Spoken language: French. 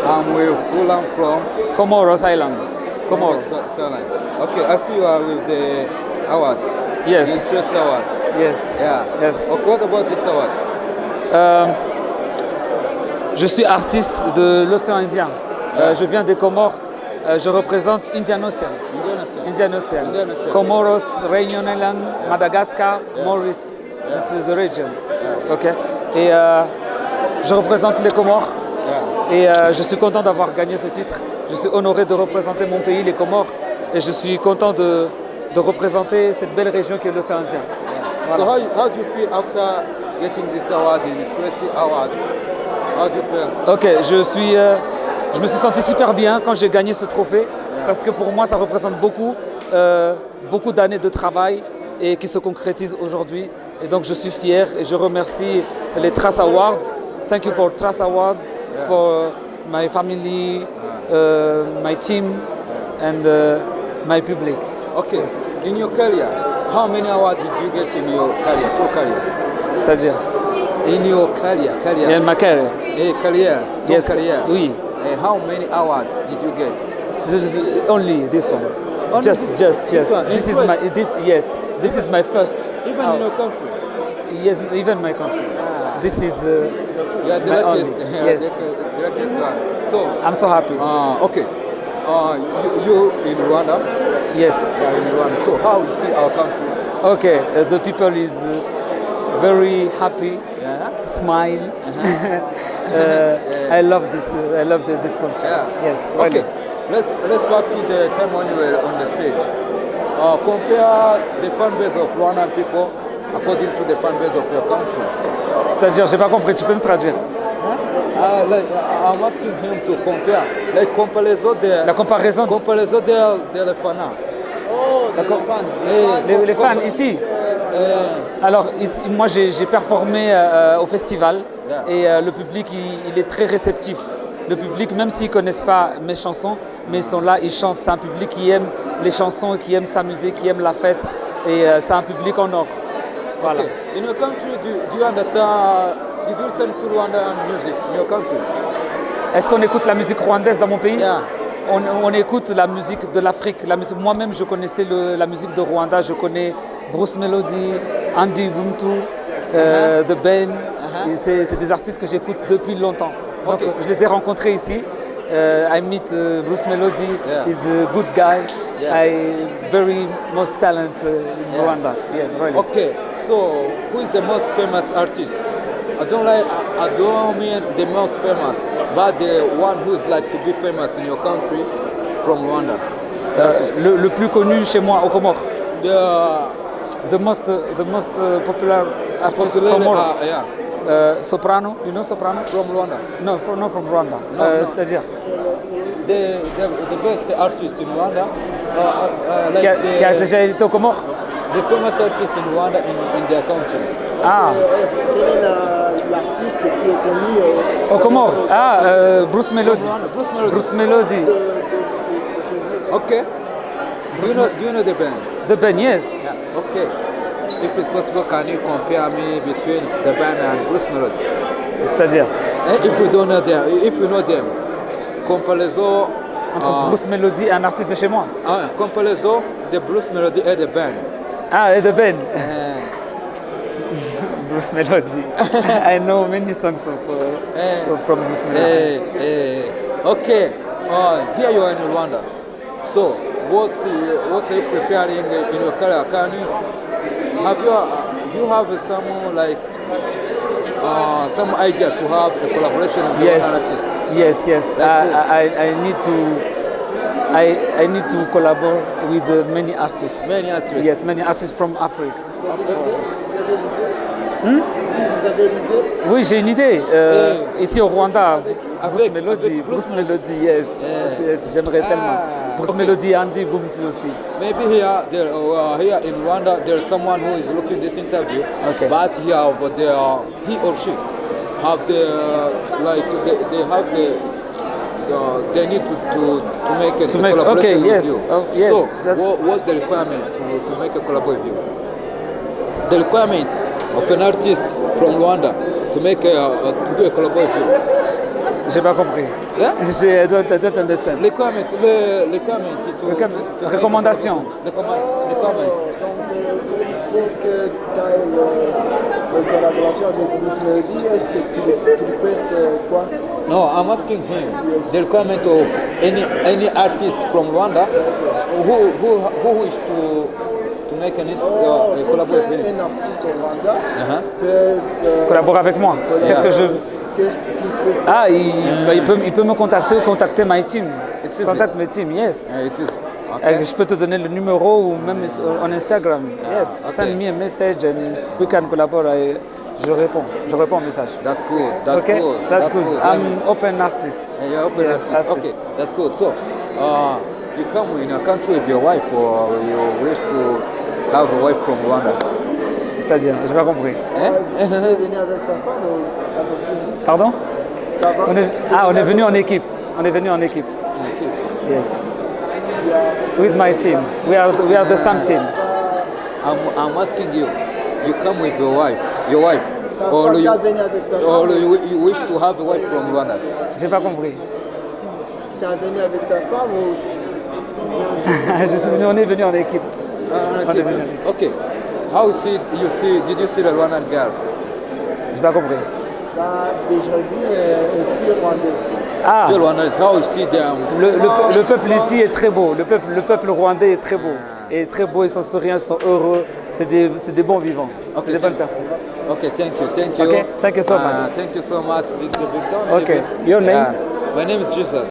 I'm with Gulam from Comoros Island. Comoros. Okay, I see you are with the awards. Yes. The Interest Awards. Yes. Yeah. Yes. Okay, what about this award? Je suis artiste de l'océan Indien. Je viens des Comores. Je représente Indian Ocean. Indian Ocean. Comoros, Réunion Island, Madagascar, Maurice. It's the region. Okay. Et je représente les Comores. Et je suis content d'avoir gagné ce titre. Je suis honoré de représenter mon pays, les Comores. Et je suis content de représenter cette belle région qui est l'océan Indien. Voilà. So how do you feel after getting this award in Tracy Awards? How do you feel? Ok, je me suis senti super bien quand j'ai gagné ce trophée parce que pour moi ça représente beaucoup d'années de travail et qui se concrétisent aujourd'hui. Et donc je suis fier et je remercie les Trace Awards. Thank you for Trace Awards, for my family, my team and my public. Okay, yes. In your career, how many awards did you get in your career, full career? C'est-à-dire? In your career. In my career. Career. Yes. Career. Oui. How many awards did you get? Only this one. Only just. This one. This is my first. Even in your country. Yes, even my country. This is the my luckiest. only. Yes. The luckiest one. So I'm so happy. Okay. You in Rwanda? Yes. Yeah, in Rwanda. So how you see our country? Okay, the people is very happy. Yeah. Smile. I love this. I love this country. Yeah. Yes. Okay. Really. Let's back to the time when you were on the stage. Compare the fan base of Rwandan people according to the fan base of your country. C'est-à-dire, j'ai pas compris. Tu peux me traduire? I'm asking him to compare. Like La comparaison. Comparaison de la fana. Les fans ici. Alors ici, moi j'ai performé au festival et le public il est très réceptif. Le public, même s'ils ne connaissent pas mes chansons, mais ils sont là, ils chantent. C'est un public qui aime les chansons, qui aime s'amuser, qui aime la fête. Et c'est un public en or. Voilà. Okay. In your country, do you understand? Did you listen to Rwandan music in your country? Est-ce qu'on écoute la musique rwandaise dans mon pays? Yeah. On écoute la musique de l'Afrique. Moi-même, je connaissais la musique de Rwanda. Je connais Bruce Melody, Andy Buntu, The Ben. C'est des artistes que j'écoute depuis longtemps. Donc, je les ai rencontrés ici. I meet Bruce Melody. Yeah. He's a good guy. Yeah. Very most talent in Rwanda. Yes, really. Okay. So, who is the most famous artist? I don't mean the most famous, but the one who is like to be famous in your country from Rwanda. Le plus connu chez moi, au Comores. The most popular artist from Comores. Soprano, you know Soprano? From Rwanda? No, not from Rwanda. C'est-à-dire the best artist in Rwanda, qui a déjà été au Comores? The famous artist in Rwanda in their country. Ah. Quel est l'artiste qui est connu au Comores? Bruce Melody. Bruce Melody. Okay. Do you know the band? The band, yes. Yeah. Okay. If it's possible, can you compare me between the band and Bruce Melody? C'est-à-dire? If you don't know them, if you know them, comparaison entre Bruce Melody et un artiste de chez moi. Comparaison de Bruce Melody et the band. Et the band. Bruce Melody. I know many songs from Bruce Melody. Okay. Here you are in Rwanda. So, what are you preparing in your career? Do you have some idea to have a collaboration with an artist? Yes. I need to collaborate with many artists. Many artists? Yes, many artists from Africa. Vous avez l'idée? Oui, j'ai une idée. Ici au Rwanda, Bruce Melody, yes. J'aimerais tellement. Bruce Melody, Andy Buntu aussi. Maybe here in Rwanda, there's someone who is looking this interview, but he or she have they need to make a collaboration with you. Yes. So, what's the requirement to make a collaboration with you? The requirement of an artist from Rwanda to do a collaboration with you. J'ai pas compris. Yeah? I don't understand. Requirement. Recommandation. Requirement. Pour que tu aies une collaboration avec Bruce Melody, est-ce que tu requestes quoi? No, I'm asking him the requirement of any artist from Rwanda who wish to make a collaboration. Un artiste au Rwanda peut collaborer avec moi. Qu'est-ce que je Qu'est-ce qu'il peut il peut me contacter my team. Contact my team, yes. It is. Okay. Je peux te donner le numéro ou même on Instagram. Yes, send me a message and we can collaborate. Je réponds au message. That's good. That's good. I'm open artist. You're open artist. Okay, that's good. So, you come in a country with your wife, or you wish to have a wife from Rwanda? C'est-à-dire, j'ai pas compris. Tu es venu avec ta femme ou Pardon? On est venu en équipe. Yes. With my team. We are the same team. I'm asking you. You come with your wife, or you wish to have a wife from Rwanda? J'ai pas compris. Tu es venu avec ta femme ou on est venu en équipe. Okay. Did you see the Rwandan girls? J'ai pas compris. Déjà vu une fille rwandaise. How you see them? Le peuple ici est très beau. Le peuple rwandais est très beau. Et très beau, ils sont souriants, ils sont heureux. C'est des bons vivants. C'est des bonnes personnes. Okay, thank you. Okay, thank you so much. Thank you so much. This is Victor. Okay, your name? My name is Jesus.